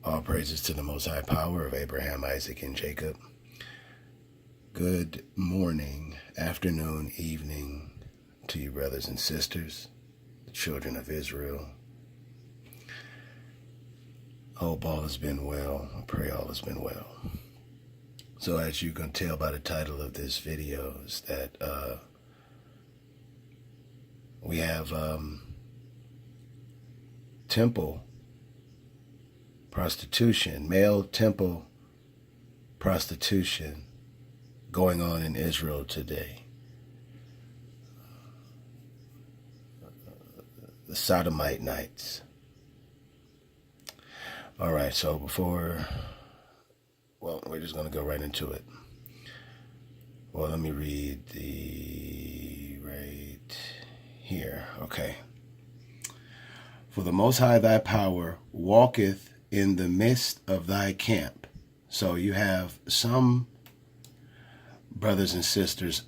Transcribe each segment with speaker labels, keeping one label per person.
Speaker 1: All praises to the Most High Power of Abraham, Isaac, and Jacob. Good morning, afternoon, evening to you brothers and sisters, the children of Israel. Hope all has been well. I pray all has been well. So as you can tell by the title of this video is that we have temple prostitution, male temple prostitution going on in Israel today. The Sodomite nights. All right, so we're just going to go right into it. Well, let me read right here. Okay. For the Most High thy power walketh in the midst of thy camp. So you have some brothers and sisters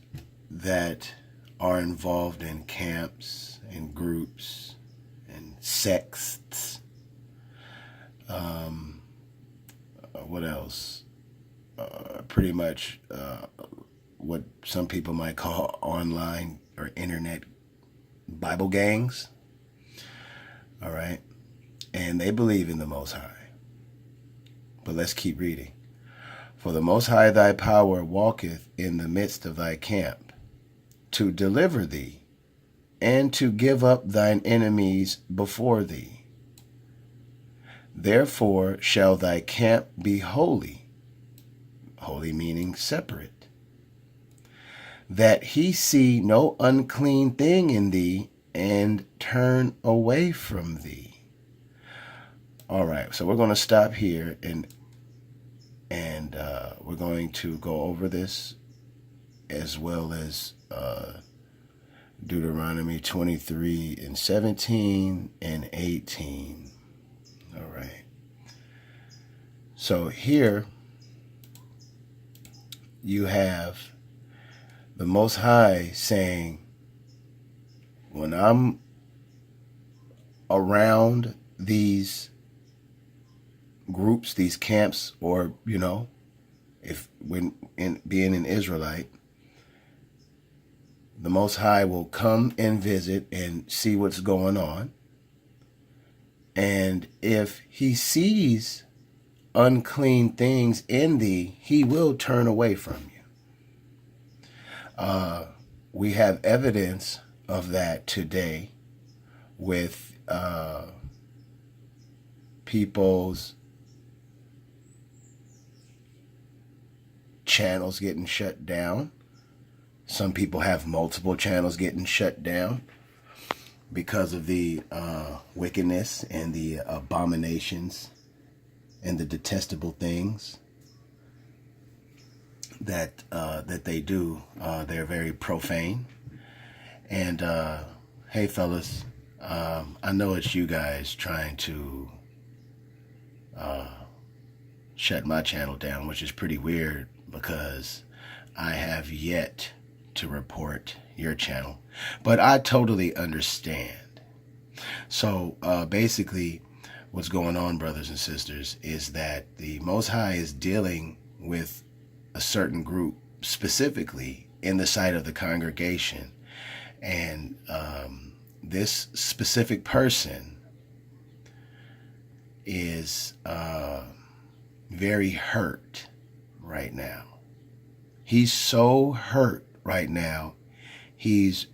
Speaker 1: that are involved in camps and groups and sects. What else? Pretty much what some people might call online or internet Bible gangs. All right. And they believe in the Most High. But let's keep reading. For the Most High thy power walketh in the midst of thy camp, to deliver thee, and to give up thine enemies before thee. Therefore shall thy camp be holy, holy meaning separate, that he see no unclean thing in thee, and turn away from thee. All right, so we're going to stop here and we're going to go over this as well as Deuteronomy 23 and 17 and 18. All right. So here you have the Most High saying, when I'm around these groups, these camps, or, if being an Israelite, the Most High will come and visit and see what's going on. And if he sees unclean things in thee, he will turn away from you. We have evidence of that today with people's channels getting shut down. Some people have multiple channels getting shut down because of the wickedness and the abominations and the detestable things that they do. They're very profane. And hey, fellas, I know it's you guys trying to shut my channel down, which is pretty weird because I have yet to report your channel. But I totally understand. So basically what's going on, brothers and sisters, is that the Most High is dealing with a certain group specifically in the sight of the congregation. And this specific person is very hurt right now. He's so hurt right now, he's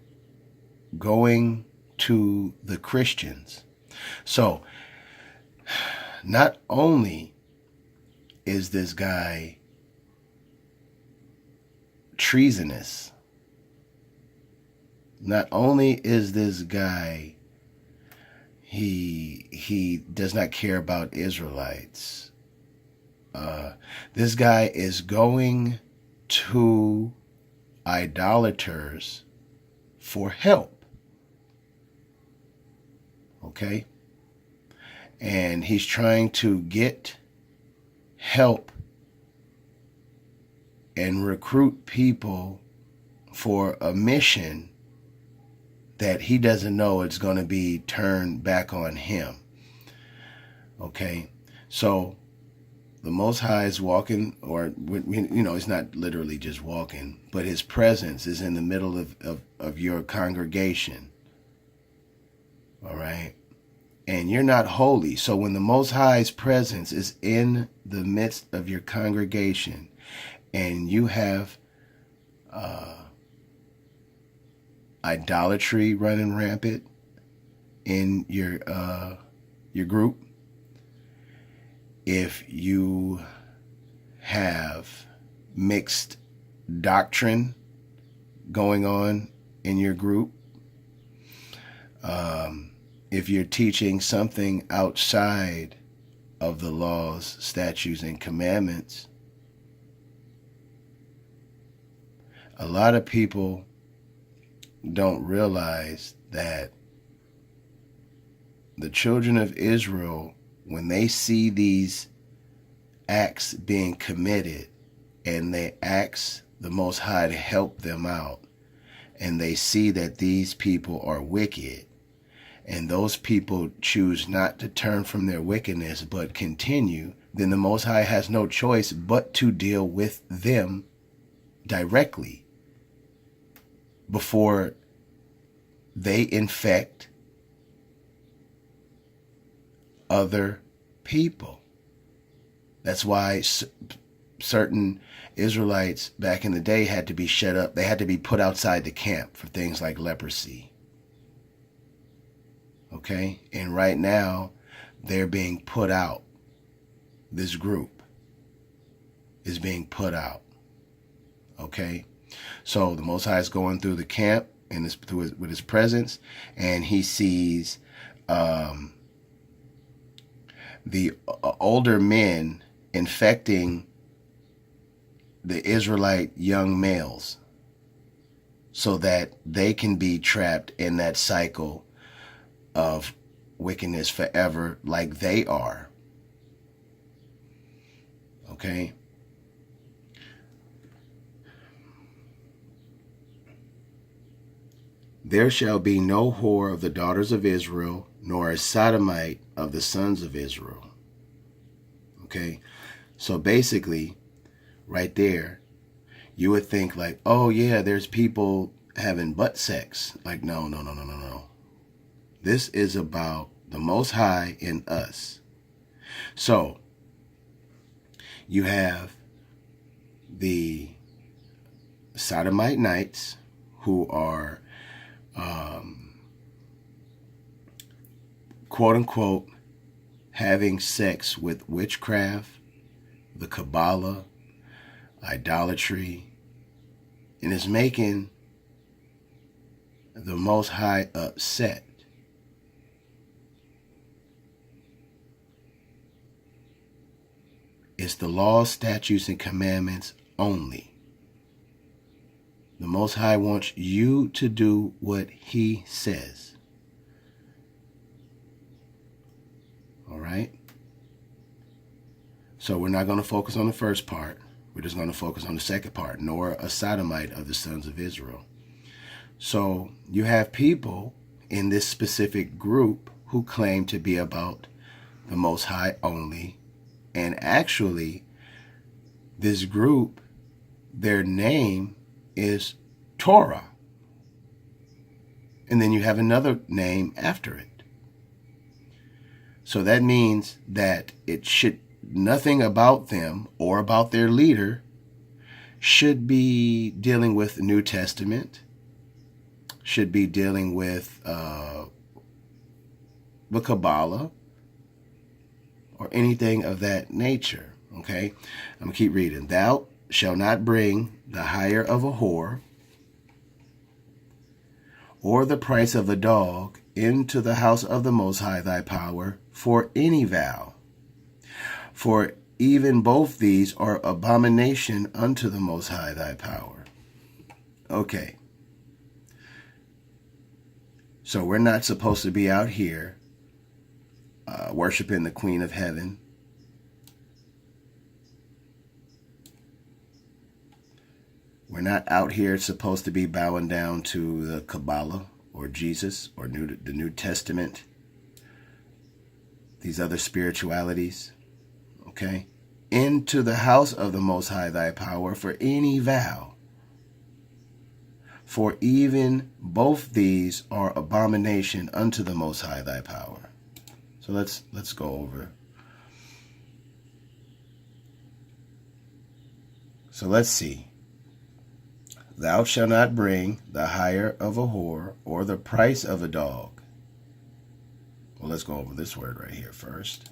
Speaker 1: going to the Christians. So, not only is this guy treasonous, not only is this guy, he does not care about Israelites. This guy is going to idolaters for help. Okay? And he's trying to get help and recruit people for a mission that he doesn't know it's going to be turned back on him. Okay? So the Most High is walking, or, he's not literally just walking, but his presence is in the middle of your congregation. All right? And you're not holy. So when the Most High's presence is in the midst of your congregation, and you have idolatry running rampant in your group, if you have mixed doctrine going on in your group, if you're teaching something outside of the laws, statutes, and commandments, a lot of people don't realize that the children of Israel, when they see these acts being committed and they ask the Most High to help them out, and they see that these people are wicked, and those people choose not to turn from their wickedness but continue, then the Most High has no choice but to deal with them directly before they infect other people. That's why certain Israelites back in the day had to be shut up. They had to be put outside the camp for things like leprosy. Okay? And right now, they're being put out. This group is being put out. Okay? So the Most High is going through the camp and with his presence, and he sees the older men infecting the Israelite young males so that they can be trapped in that cycle of wickedness forever like they are. Okay? There shall be no whore of the daughters of Israel, nor a sodomite of the sons of Israel. Okay? So basically, right there, you would think like, oh yeah, there's people having butt sex. Like, no. This is about the Most High in us. So, you have the Sodomite knights who are quote unquote having sex with witchcraft, the Kabbalah, idolatry, and it's making the Most High upset. It's the laws, statutes, and commandments only. The Most High wants you to do what he says. All right? So we're not going to focus on the first part. We're just going to focus on the second part, nor a sodomite of the sons of Israel. So you have people in this specific group who claim to be about the Most High only. And actually, this group, their name is Torah. And then you have another name after it. So that means that nothing about them or about their leader should be dealing with the New Testament, should be dealing with the Kabbalah, or anything of that nature. Okay? I'm going to keep reading. Thou shalt not bring the hire of a whore or the price of a dog into the house of the Most High thy power for any vow. For even both these are abomination unto the Most High thy power. Okay. So we're not supposed to be out here worshiping the Queen of Heaven. We're not out here supposed to be bowing down to the Kabbalah or Jesus or the New Testament, these other spiritualities. Okay? Into the house of the Most High thy power for any vow. For even both these are abomination unto the Most High thy power. So let's go over. So let's see. Thou shalt not bring the hire of a whore or the price of a dog. Well, let's go over this word right here first.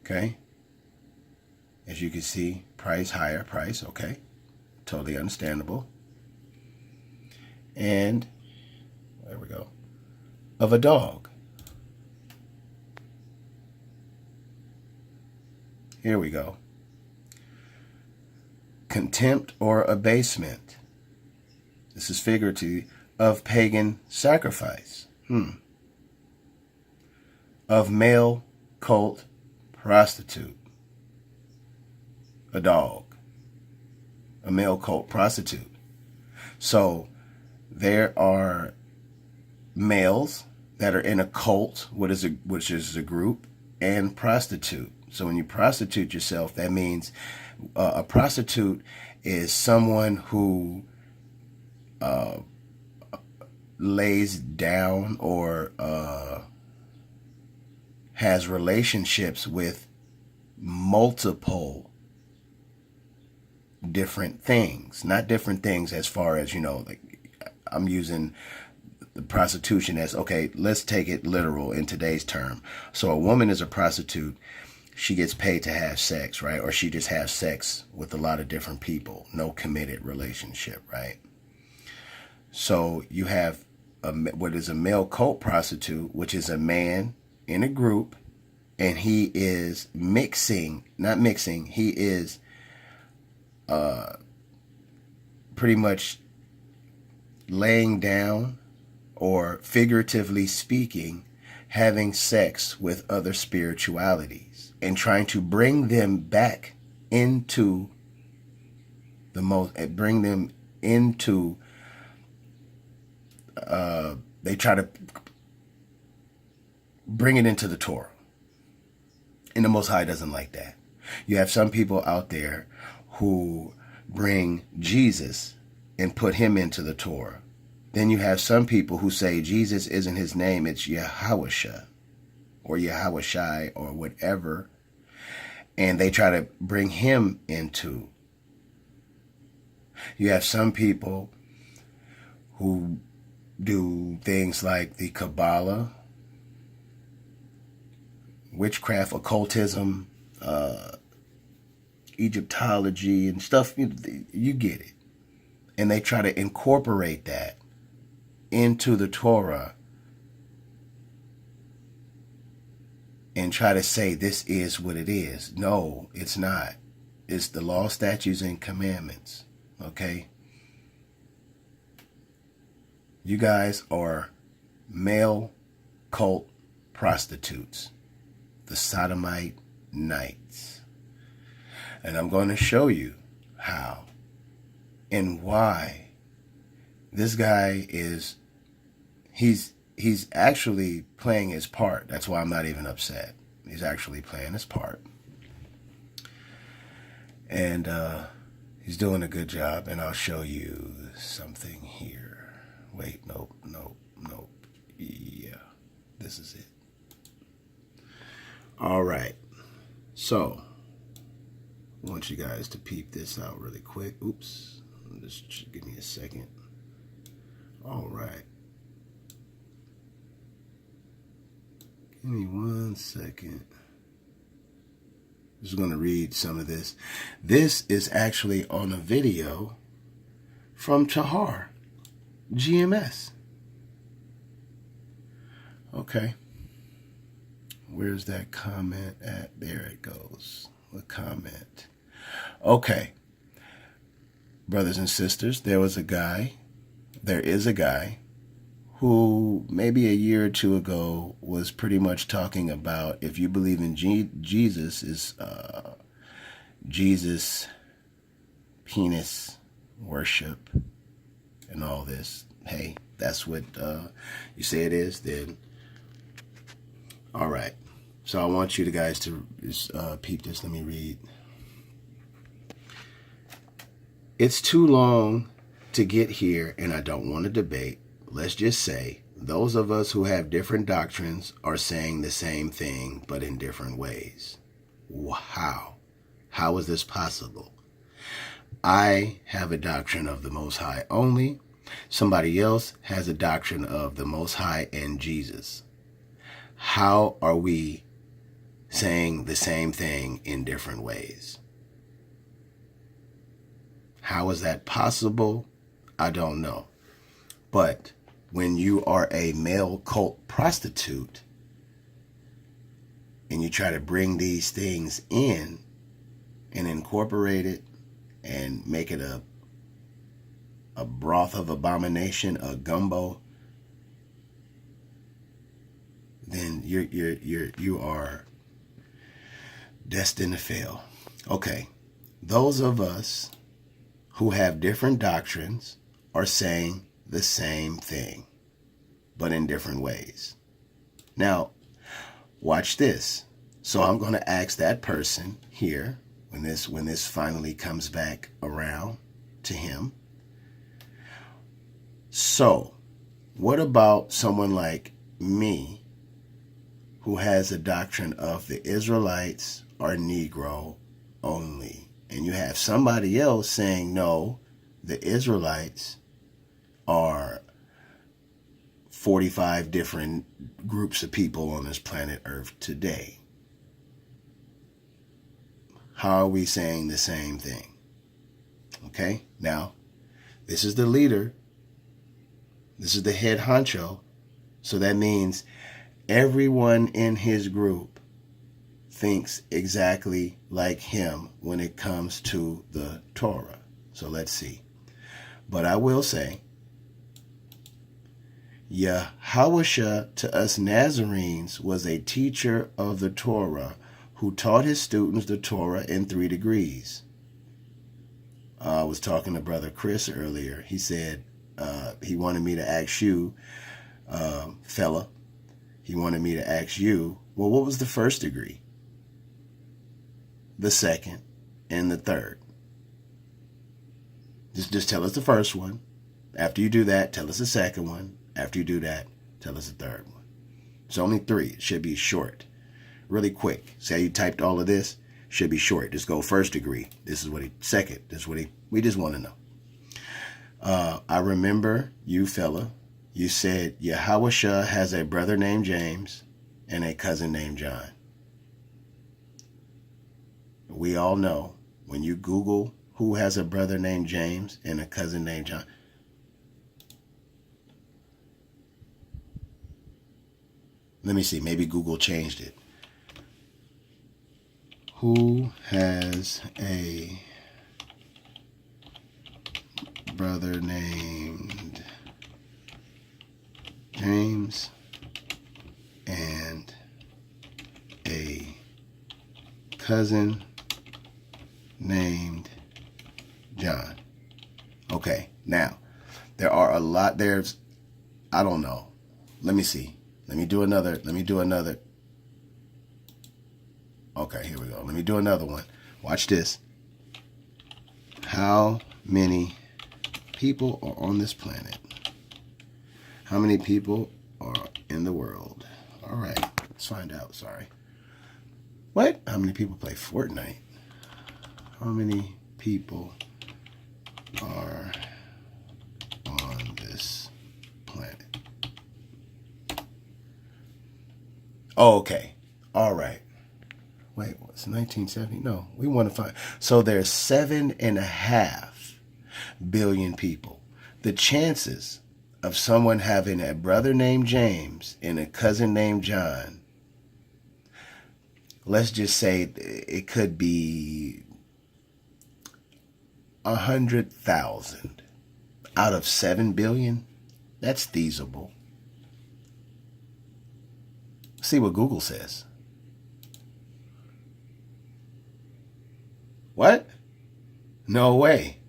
Speaker 1: Okay. As you can see, price, hire, price. Okay. Totally understandable. And there we go. Of a dog. Here we go. Contempt or abasement. This is figurative of pagan sacrifice. Of male cult prostitute. A dog. A male cult prostitute. So there are males that are in a cult, which is a group, and prostitute. So when you prostitute yourself, that means a prostitute is someone who lays down or has relationships with multiple different things. Not different things as far as, like I'm using the prostitution as, okay, let's take it literal in today's term. So a woman is a prostitute. She gets paid to have sex, right? Or she just has sex with a lot of different people. No committed relationship, right? So you have what is a male cult prostitute, which is a man in a group, and he is he is pretty much laying down, or figuratively speaking, having sex with other spiritualities and trying to bring them back into they try to bring it into the Torah. And the Most High doesn't like that. You have some people out there who bring Jesus and put him into the Torah. Then you have some people who say Jesus isn't his name, it's Yahawashah or Yahawashai or whatever. And they try to bring him into. You have some people who do things like the Kabbalah, witchcraft, occultism, Egyptology and stuff. You get it. And they try to incorporate that into the Torah and try to say this is what it is. No, it's not. It's the law, statutes, and commandments. Okay? You guys are male cult prostitutes. The Sodomite Knights. And I'm going to show you how and why this guy he's actually playing his part. That's why I'm not even upset. He's actually playing his part. And he's doing a good job, and I'll show you something here. Wait, nope. Yeah, this is it. All right. So, I want you guys to peep this out really quick. Oops. Just give me a second. All right. Give me 1 second. Just going to read some of this. This is actually on a video from Tahar, GMS. Okay. Where's that comment at? There it goes. The comment. Okay. Brothers and sisters, there is a guy who maybe a year or two ago was pretty much talking about if you believe in Jesus is Jesus penis worship and all this. Hey, that's what you say it is, then All right. So I want you guys to peep this. Let me read. It's too long to get here, and I don't want to debate. Let's just say those of us who have different doctrines are saying the same thing, but in different ways. How? How is this possible? I have a doctrine of the Most High only. Somebody else has a doctrine of the Most High and Jesus. How are we saying the same thing in different ways? How is that possible? I don't know. But when you are a male cult prostitute and you try to bring these things in and incorporate it and make it a broth of abomination, a gumbo, then you are destined to fail. Okay, those of us who have different doctrines are saying the same thing, but in different ways. Now, watch this. So I'm going to ask that person here, when this finally comes back around to him. So, what about someone like me who has a doctrine of the Israelites are Negro only? And you have somebody else saying, no, the Israelites are 45 different groups of people on this planet Earth today. How are we saying the same thing? Okay, now, this is the leader. This is the head honcho. So that means everyone in his group thinks exactly like him when it comes to the Torah. So let's see. But I will say, Yahawashah to us Nazarenes was a teacher of the Torah who taught his students the Torah in 3 degrees. I was talking to Brother Chris earlier. He said he wanted me to ask you, fella, he wanted me to ask you, well, what was the first degree, the second, and the third? Just tell us the first one. After you do that, tell us the second one. After you do that, tell us the third one. It's only 3. It should be short. Really quick. Say you typed all of this. Should be short. Just go first degree. This is what he, second. This is what he, we just want to know. I remember you, fella. You said Yahawashah has a brother named James and a cousin named John. We all know when you Google who has a brother named James and a cousin named John. Let me see. Maybe Google changed it. Who has a brother named James and a cousin named John? Okay, now there are a lot. There's, I don't know. Let me see. Let me do another. Okay, here we go. Let me do another one. Watch this. How many people are on this planet? How many people are in the world? All right, let's find out. Sorry. What? How many people play Fortnite? How many people are on this planet? Oh, okay. All right. Wait, what's 1970? No, we want to find. So there's 7.5 billion people. The chances of someone having a brother named James and a cousin named John, let's just say it could be 100,000 out of 7 billion. That's feasible. See what Google says. What? No way.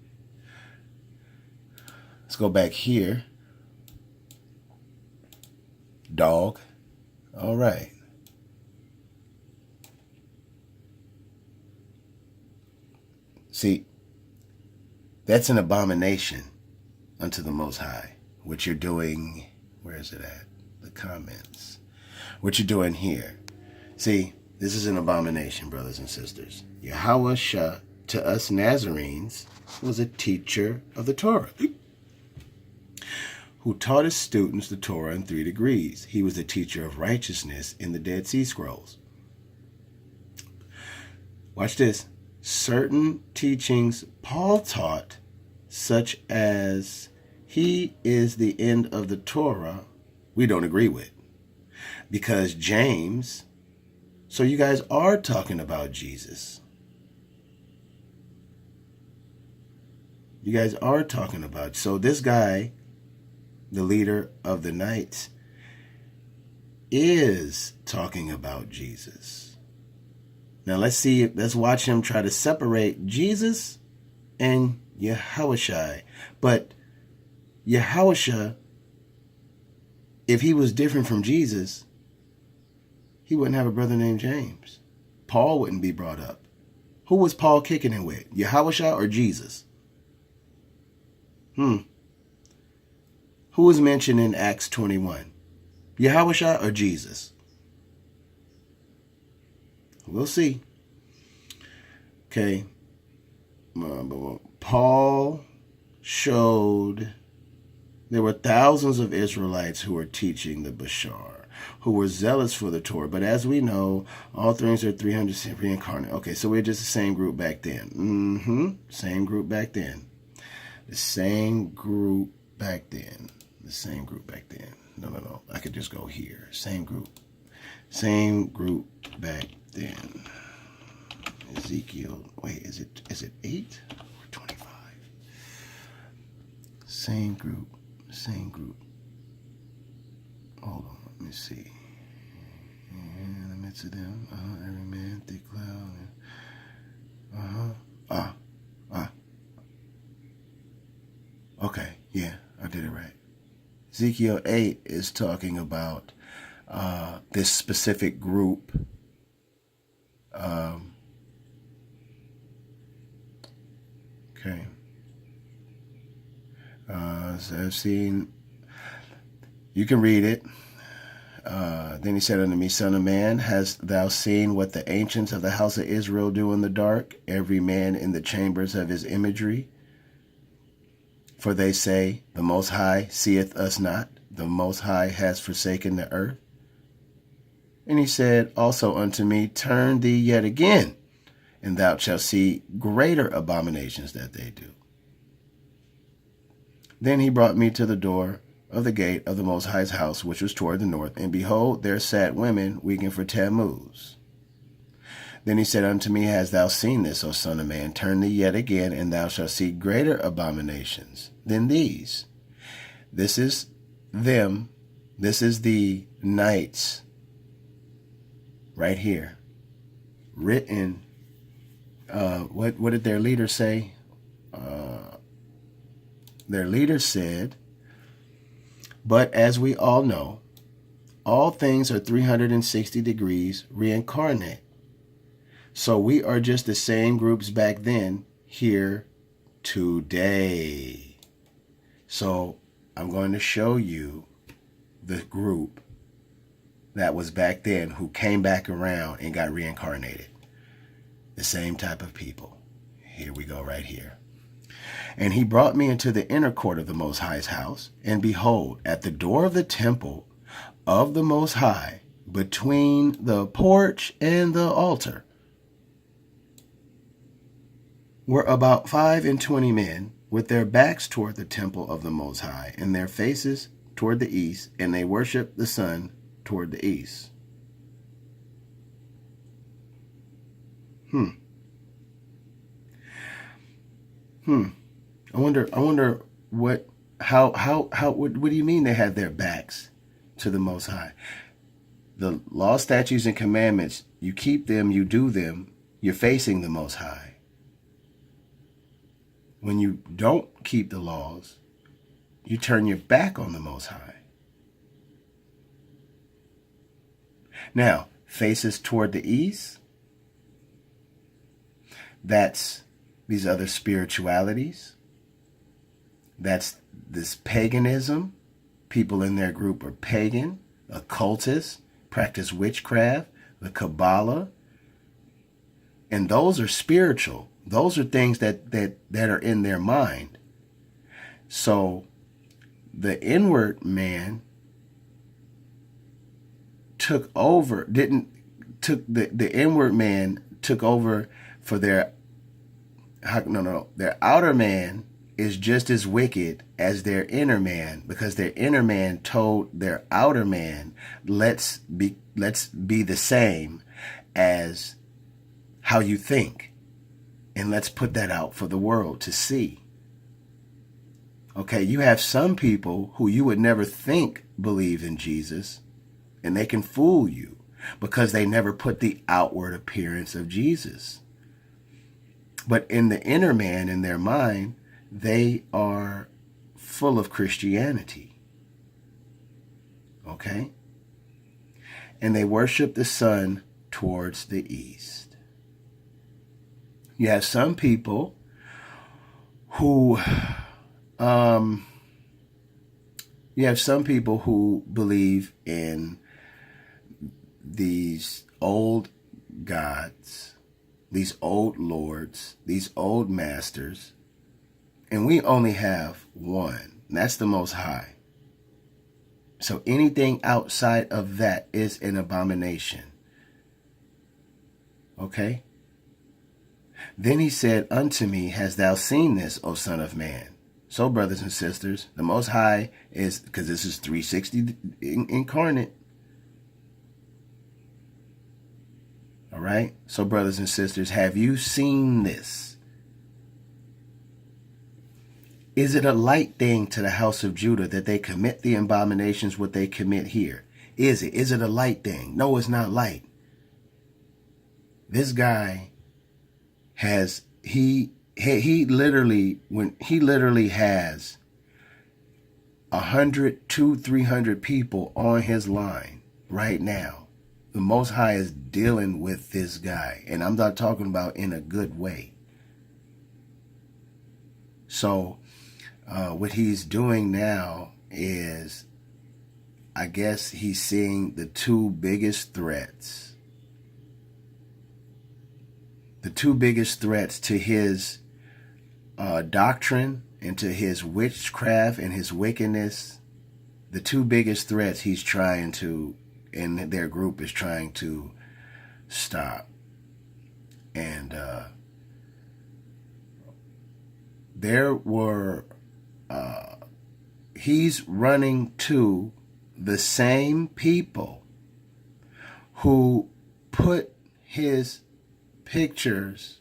Speaker 1: Let's go back here. Dog. All right. See, that's an abomination unto the Most High. What you're doing, where is it at? The comments. What you're doing here. See, this is an abomination, brothers and sisters. Yahweh Shah, to us Nazarenes, was a teacher of the Torah, who taught his students the Torah in 3 degrees. He was the teacher of righteousness in the Dead Sea Scrolls. Watch this. Certain teachings Paul taught, such as he is the end of the Torah, we don't agree with. Because James, so you guys are talking about Jesus. You guys are talking about, so this guy, the leader of the Knights, is talking about Jesus. Now let's watch him try to separate Jesus and Yahushua. But Yahushua, if he was different from Jesus, he wouldn't have a brother named James. Paul wouldn't be brought up. Who was Paul kicking it with? Yahushua or Jesus? Who was mentioned in Acts 21? Yahushua or Jesus? We'll see. Okay. Paul showed there were thousands of Israelites who were teaching the Bashar, who were zealous for the Torah. But as we know, all things are 300 reincarnate. Okay, so we're just the same group back then. Same group back then. The same group back then. The same group back then. No. I could just go here. Same group. Same group back then. Ezekiel. Wait, is it 8 or 25? Same group. Same group. Hold on. Let me see. In the midst of them, every man, thick cloud. Okay, yeah, I did it right. Ezekiel 8 is talking about this specific group. Okay. So I've seen, you can read it. Then he said unto me, Son of man, hast thou seen what the ancients of the house of Israel do in the dark, every man in the chambers of his imagery? For they say, the Most High seeth us not, the Most High has forsaken the earth. And he said also unto me, Turn thee yet again, and thou shalt see greater abominations that they do. Then he brought me to the door of the gate of the Most High's house, which was toward the north, and behold, there sat women weeping for Tammuz. Then he said unto me, Hast thou seen this, O son of man? Turn thee yet again, and thou shalt see greater abominations than these. This is them. This is the Knights right here. Written. What did their leader say? Their leader said, but as we all know, all things are 360 degrees reincarnate. So we are just the same groups back then here today. So I'm going to show you the group that was back then who came back around and got reincarnated. The same type of people. Here we go right here. And he brought me into the inner court of the Most High's house, and behold, at the door of the temple of the Most High, between the porch and the altar, were about 25 men, with their backs toward the temple of the Most High, and their faces toward the east, and they worshiped the sun toward the east. I wonder what do you mean they had their backs to the Most High? The law, statutes, and commandments, you keep them, you do them, you're facing the Most High. When you don't keep the laws, you turn your back on the Most High. Now, faces toward the east, that's these other spiritualities. That's this paganism. People in their group are pagan, occultists, practice witchcraft, the Kabbalah. And those are spiritual. Those are things that are in their mind. So the inward man took over, the inward man took over for their outer man is just as wicked as their inner man, because their inner man told their outer man, let's be the same as how you think, and let's put that out for the world to see. Okay, you have some people who you would never think believe in Jesus, and they can fool you because they never put the outward appearance of Jesus. But in the inner man, in their mind, they are full of Christianity. Okay? And they worship the sun towards the east. You have some people who believe in these old gods, these old lords, these old masters, and we only have one. And that's the Most High. So anything outside of that is an abomination. Okay? Then he said unto me, hast thou seen this, O Son of Man? So, brothers and sisters, the Most High is, because this is 360 incarnate. All right? So, brothers and sisters, have you seen this? Is it a light thing to the house of Judah that they commit the abominations what they commit here? Is it? Is it a light thing? No, it's not light. This guy has, he literally has 100, 200, 300 people on his line right now. The Most High is dealing with this guy, and I'm not talking about in a good way. So what he's doing now is, I guess he's seeing the two biggest threats. The two biggest threats to his doctrine and to his witchcraft and his wickedness. The two biggest threats he's trying to, and their group is trying to stop. And he's running to the same people who put his pictures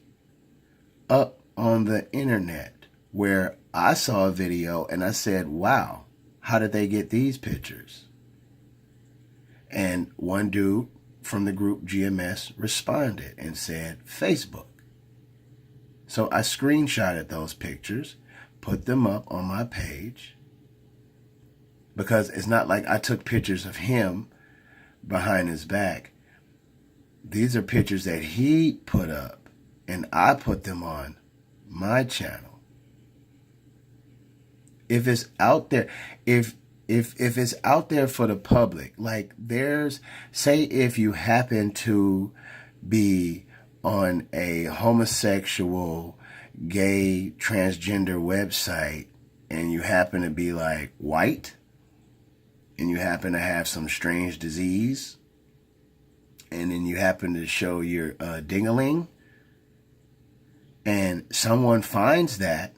Speaker 1: up on the internet, where I saw a video and I said, wow, how did they get these pictures? And one dude from the group GMS responded and said, Facebook. So I screenshotted those pictures, put them up on my page, because it's not like I took pictures of him behind his back. These are pictures that he put up, and I put them on my channel. If it's out there, if it's out there for the public, like say if you happen to be on a homosexual, gay, transgender website, and you happen to be like white, and you happen to have some strange disease, and then you happen to show your ding-a-ling, and someone finds that,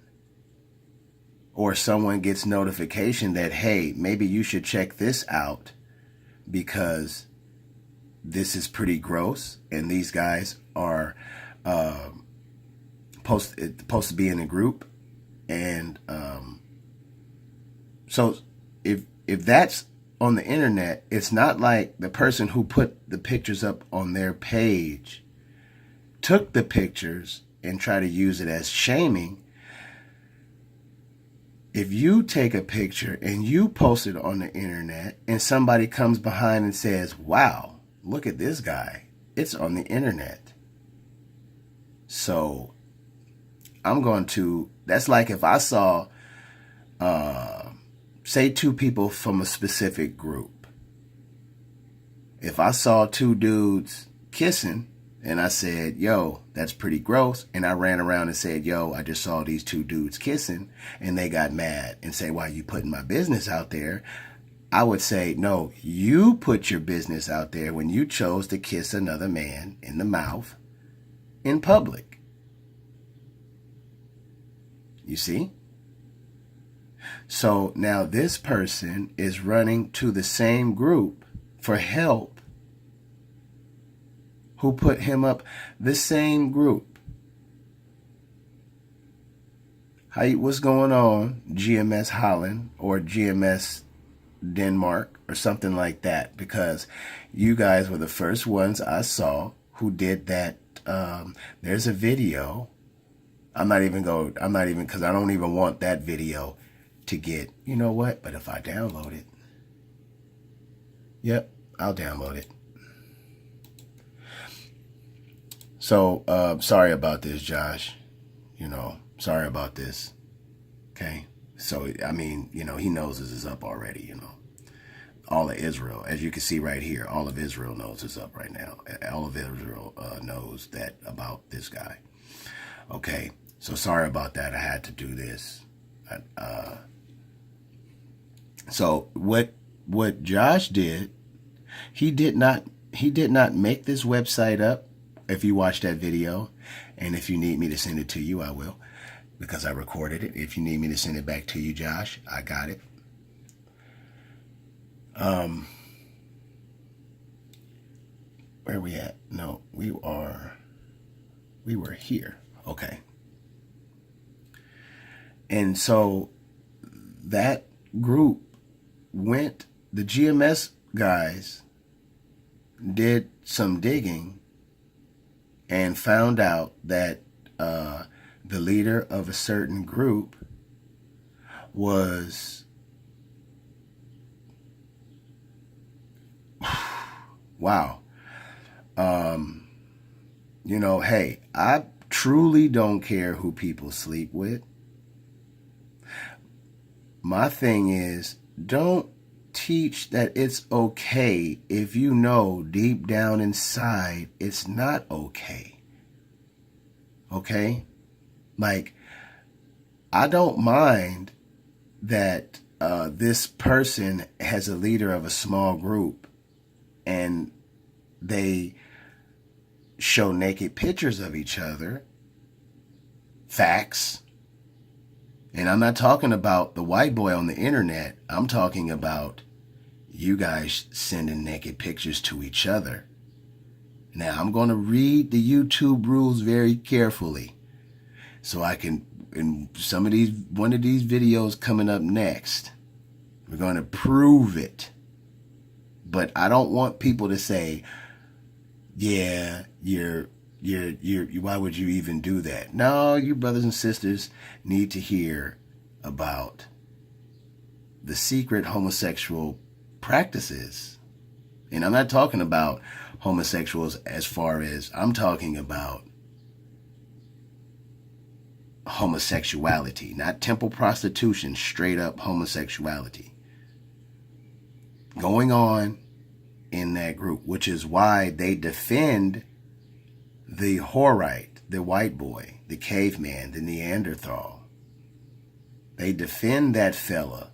Speaker 1: or someone gets notification that, hey, maybe you should check this out because this is pretty gross, and these guys are supposed to be in a group. And so if that's on the internet, it's not like the person who put the pictures up on their page took the pictures and tried to use it as shaming. If you take a picture and you post it on the internet and somebody comes behind and says, wow, look at this guy, it's on the internet. So that's like if I saw, say, two people from a specific group. If I saw two dudes kissing and I said, yo, that's pretty gross, and I ran around and said, yo, I just saw these two dudes kissing, and they got mad and say, why are you putting my business out there? I would say, no, you put your business out there when you chose to kiss another man in the mouth in public. You see? So now this person is running to the same group for help who put him up, the same group. What's going on, GMS Holland or GMS Denmark or something like that? Because you guys were the first ones I saw who did that. There's a video. I'm not even, because I don't even want that video to get, you know what? But if I download it, yep, I'll download it. So, sorry about this, Josh. Sorry about this. Okay. So, I mean, he knows this is up already, All of Israel, as you can see right here, all of Israel knows it's up right now. All of Israel knows that about this guy. Okay. So sorry about that. I had to do this. So what Josh did, he did not make this website up. If you watch that video, and if you need me to send it to you, I will, because I recorded it. If you need me to send it back to you, Josh, I got it. Where we at? No, we were here. Okay. And so that group the GMS guys did some digging and found out that the leader of a certain group was, wow. Hey, I truly don't care who people sleep with. My thing is, don't teach that it's okay if you know deep down inside it's not okay. Okay? Like, I don't mind that this person has a leader of a small group and they show naked pictures of each other. Facts. And I'm not talking about the white boy on the internet. I'm talking about you guys sending naked pictures to each other. Now, I'm going to read the YouTube rules very carefully so I can, in one of these videos coming up next, we're going to prove it. But I don't want people to say, yeah, why would you even do that? No, you brothers and sisters need to hear about the secret homosexual practices. And I'm not talking about homosexuals as far as, I'm talking about homosexuality, not temple prostitution, straight up homosexuality going on in that group, which is why they defend the Horite, the white boy, the caveman, the Neanderthal. They defend that fella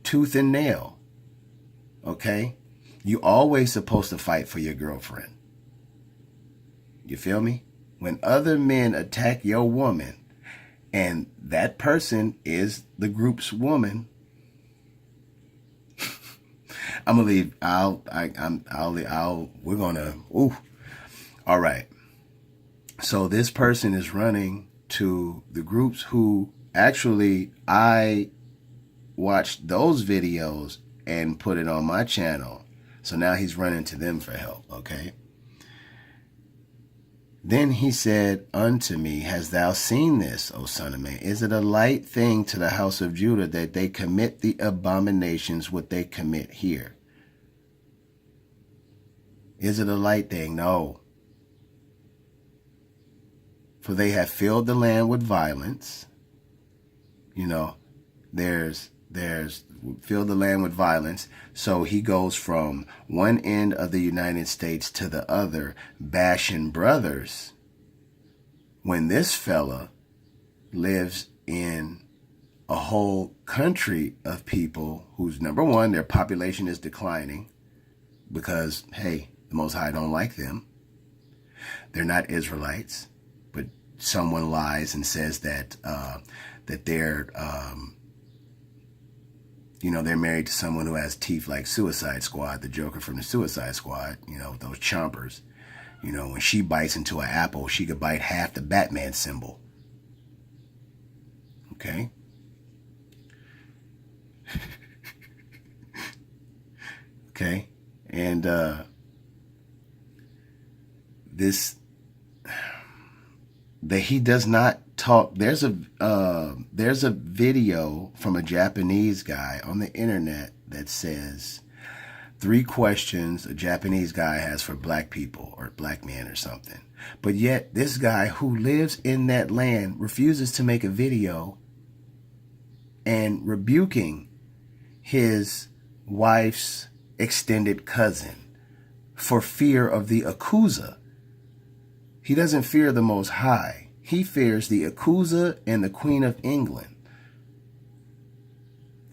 Speaker 1: tooth and nail. Okay? You always supposed to fight for your girlfriend. You feel me? When other men attack your woman and that person is the group's woman, I'm gonna leave. We're gonna. Ooh. All right. So this person is running to the groups who actually I watched those videos and put it on my channel. So now he's running to them for help. Okay. Then he said unto me, hast thou seen this, O son of man? Is it a light thing to the house of Judah that they commit the abominations what they commit here? Is it a light thing? No. For they have filled the land with violence. You know, there's filled the land with violence. So he goes from one end of the United States to the other, bashing brothers, when this fella lives in a whole country of people whose, number one, their population is declining because, hey, the Most High don't like them. They're not Israelites, but someone lies and says that that they're they're married to someone who has teeth like Suicide Squad, the Joker from the Suicide Squad, those chompers. When she bites into an apple, she could bite half the Batman symbol. Okay? Okay? And he does not talk. There's a video from a Japanese guy on the internet that says 3 questions a Japanese guy has for black people or black men or something. But yet this guy who lives in that land refuses to make a video and rebuking his wife's extended cousin for fear of the Akuza. He doesn't fear the Most High. He fears the Akuza and the Queen of England.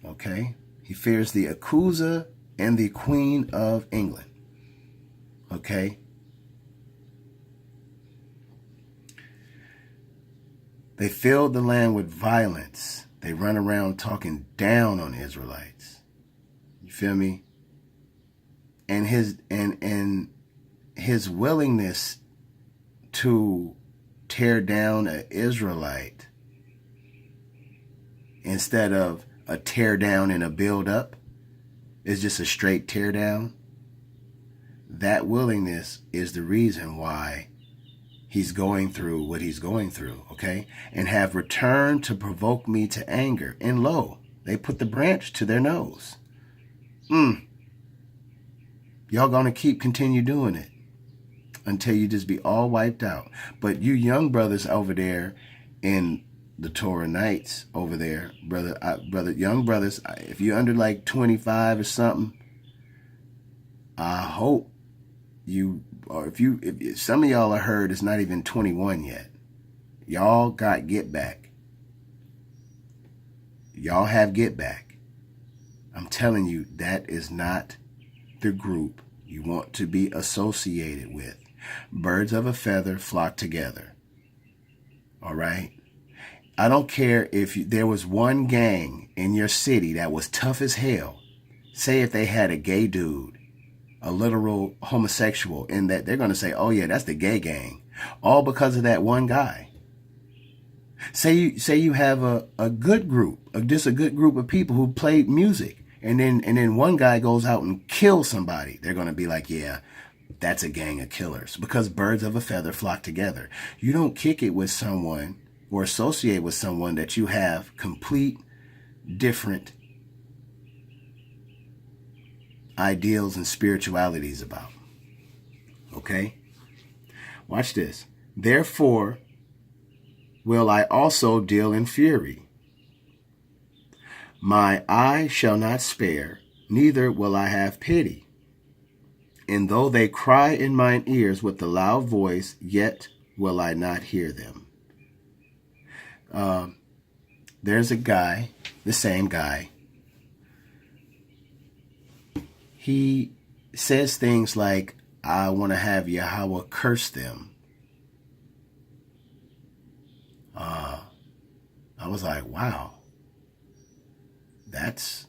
Speaker 1: Okay? He fears the Akuza and the Queen of England. Okay? They filled the land with violence. They run around talking down on Israelites. You feel me? And his willingness to tear down an Israelite instead of a tear down and a build up is just a straight tear down. That willingness is the reason why he's going through what he's going through, okay? And have returned to provoke me to anger. And lo, they put the branch to their nose. Y'all gonna continue doing it until you just be all wiped out. But you young brothers over there in the Torah Nights over there, young brothers, if you're under like 25 or something, I hope you, or if some of y'all are heard, it's not even 21 yet. Y'all got get back. Y'all have get back. I'm telling you, that is not the group you want to be associated with. Birds of a feather flock together. All right? I don't care if there was one gang in your city that was tough as hell. Say if they had a gay dude, a literal homosexual, in that they're going to say, oh yeah, that's the gay gang. All because of that one guy. Say you have a good group, just a good group of people who played music. And then one guy goes out and kills somebody. They're going to be like, yeah, that's a gang of killers. Because birds of a feather flock together. You don't kick it with someone or associate with someone that you have complete different ideals and spiritualities about. Okay? Watch this. Therefore will I also deal in fury. My eye shall not spare, neither will I have pity. And though they cry in mine ears with a loud voice, yet will I not hear them. There's a guy, the same guy. He says things like, I want to have Yahweh curse them. I was like, wow. That's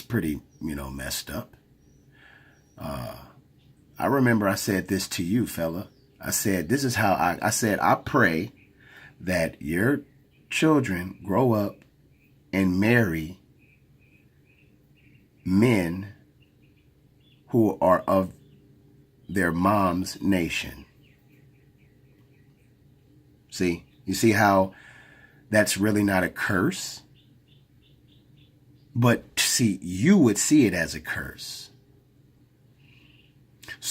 Speaker 1: pretty, messed up. I remember I said this to you, fella. I said, this is how I said, I pray that your children grow up and marry men who are of their mom's nation. See? You see how that's really not a curse? But see, you would see it as a curse.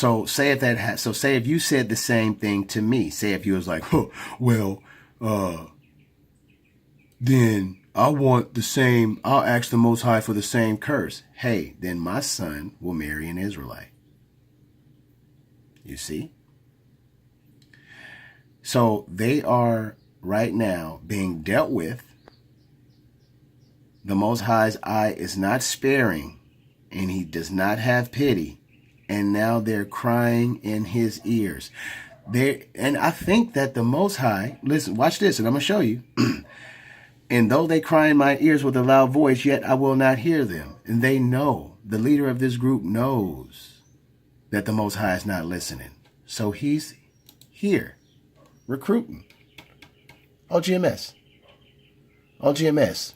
Speaker 1: So say so say if you said the same thing to me, say if you was like, oh, well, then I'll ask the Most High for the same curse. Hey, then my son will marry an Israelite. You see? So they are right now being dealt with. The Most High's eye is not sparing, and he does not have pity. And now they're crying in his ears. And I think that the Most High, listen, watch this, and I'm going to show you. And though they cry in my ears with a loud voice, yet I will not hear them. And they know, the leader of this group knows that the Most High is not listening. So he's here, recruiting. Oh, GMS.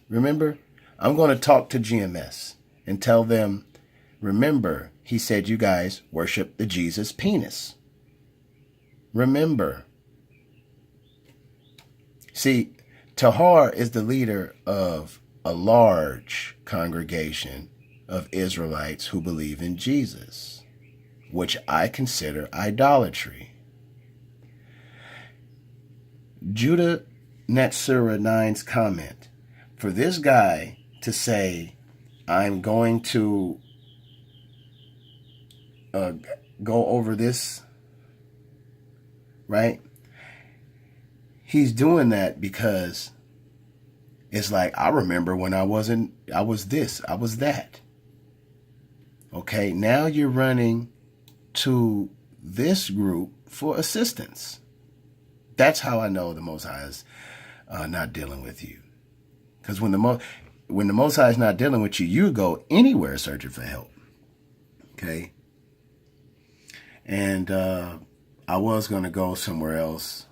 Speaker 1: Remember, I'm going to talk to GMS and tell them, remember, he said you guys worship the Jesus penis. Remember. See, Tahar is the leader of a large congregation of Israelites who believe in Jesus, which I consider idolatry. Judah Natsura 9's comment, for this guy to say, I'm going to go over this, right? He's doing that because it's like, I remember when I was this, I was that. Okay, now you're running to this group for assistance. That's how I know the Most High is not dealing with you. Because when the Most High is not dealing with you, you go anywhere searching for help. Okay? And I was going to go somewhere else.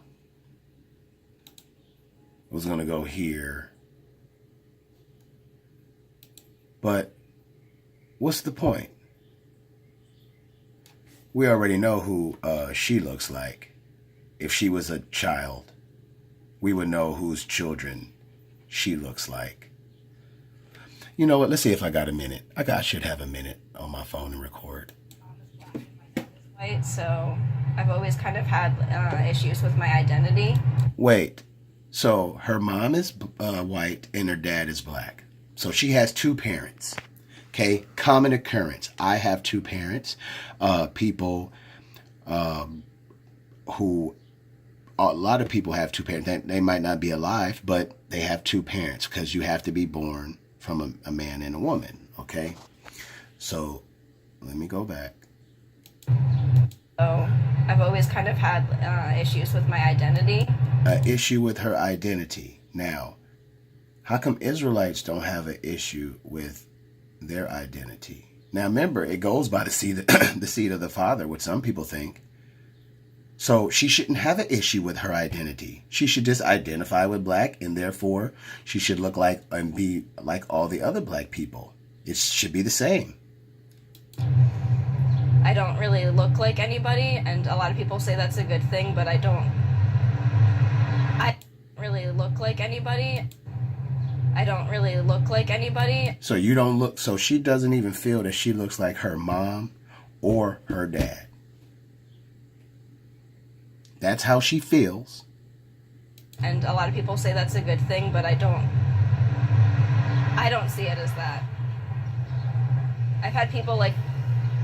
Speaker 1: I was going to go here. But what's the point? We already know who she looks like. If she was a child, we would know whose children she looks like. You know what? Let's see if I got a minute. I should have a minute on my phone and record.
Speaker 2: White, so I've always kind of had issues with my identity.
Speaker 1: Wait, so her mom is white and her dad is black. So she has two parents. Okay, common occurrence. I have two parents. People who, a lot of people have two parents. They might not be alive, but they have two parents because you have to be born from a man and a woman. Okay, so let me go back.
Speaker 2: So I've always kind of had issues with my identity.
Speaker 1: An issue with her identity. Now, how come Israelites don't have an issue with their identity? Now, remember, it goes by the seed of the father, which some people think. So she shouldn't have an issue with her identity. She should just identify with black, and therefore she should look like and be like all the other black people. It should be the same.
Speaker 2: I don't really look like anybody, and a lot of people say that's a good thing, but I don't really look like anybody. I don't really look like anybody.
Speaker 1: So you don't look, so she doesn't even feel that she looks like her mom or her dad. That's how she feels.
Speaker 2: And a lot of people say that's a good thing, but I don't see it as that. I've had people like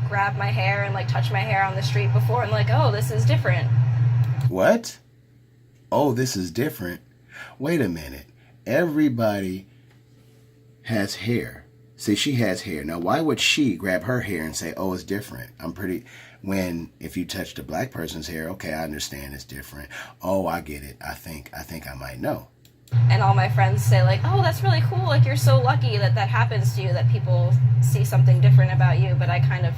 Speaker 2: grab my hair and like touch my hair on the street before and like, oh, this is different.
Speaker 1: What? Oh, this is different. Wait a minute. Everybody has hair. See, she has hair. Now, why would she grab her hair and say, oh, it's different? When if you touch the black person's hair, okay, I understand it's different. Oh, I get it. I think I might know.
Speaker 2: And all my friends say like, oh, that's really cool. Like, you're so lucky that happens to you, that people see something different about you. But I kind of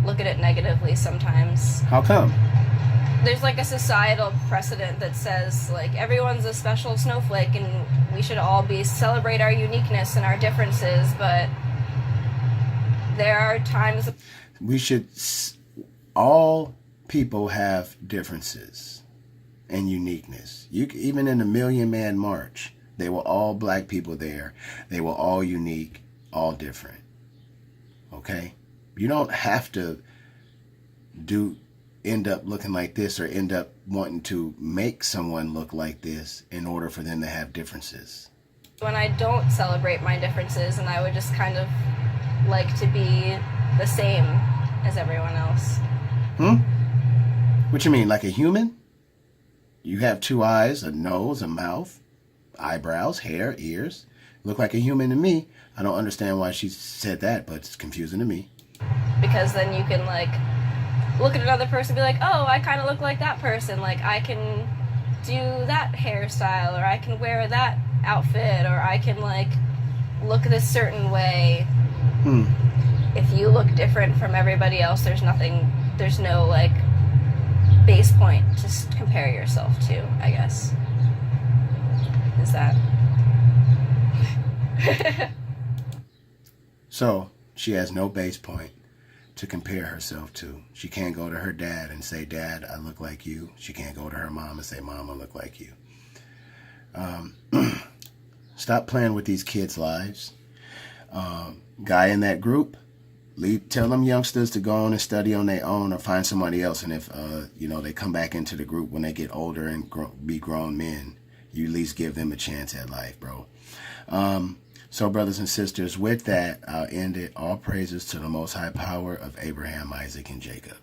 Speaker 2: look at it negatively sometimes.
Speaker 1: How come?
Speaker 2: There's like a societal precedent that says like everyone's a special snowflake and we should all celebrate our uniqueness and our differences, but there are times
Speaker 1: all people have differences and uniqueness. Even in the Million Man March, they were all black people there. They were all unique, all different. Okay? You don't have to do end up looking like this or end up wanting to make someone look like this in order for them to have differences.
Speaker 2: When I don't celebrate my differences and I would just kind of like to be the same as everyone else.
Speaker 1: What you mean, like a human? You have 2 eyes, a nose, a mouth, eyebrows, hair, ears. Look like a human to me. I don't understand why she said that, but it's confusing to me.
Speaker 2: Because then you can like look at another person and be like, oh, I kind of look like that person. Like I can do that hairstyle, or I can wear that outfit, or I can like look this certain way. If you look different from everybody else, there's no like base point to compare yourself to, I guess. Is that?
Speaker 1: So she has no base point to compare herself to. She can't go to her dad and say, Dad, I look like you. She can't go to her mom and say, Mom, I look like you. Stop playing with these kids' lives. Guy in that group, tell them youngsters to go on and study on their own or find somebody else. And if they come back into the group when they get older and be grown men, you at least give them a chance at life, bro. So, brothers and sisters, with that, I'll end it. All praises to the Most High Power of Abraham, Isaac, and Jacob.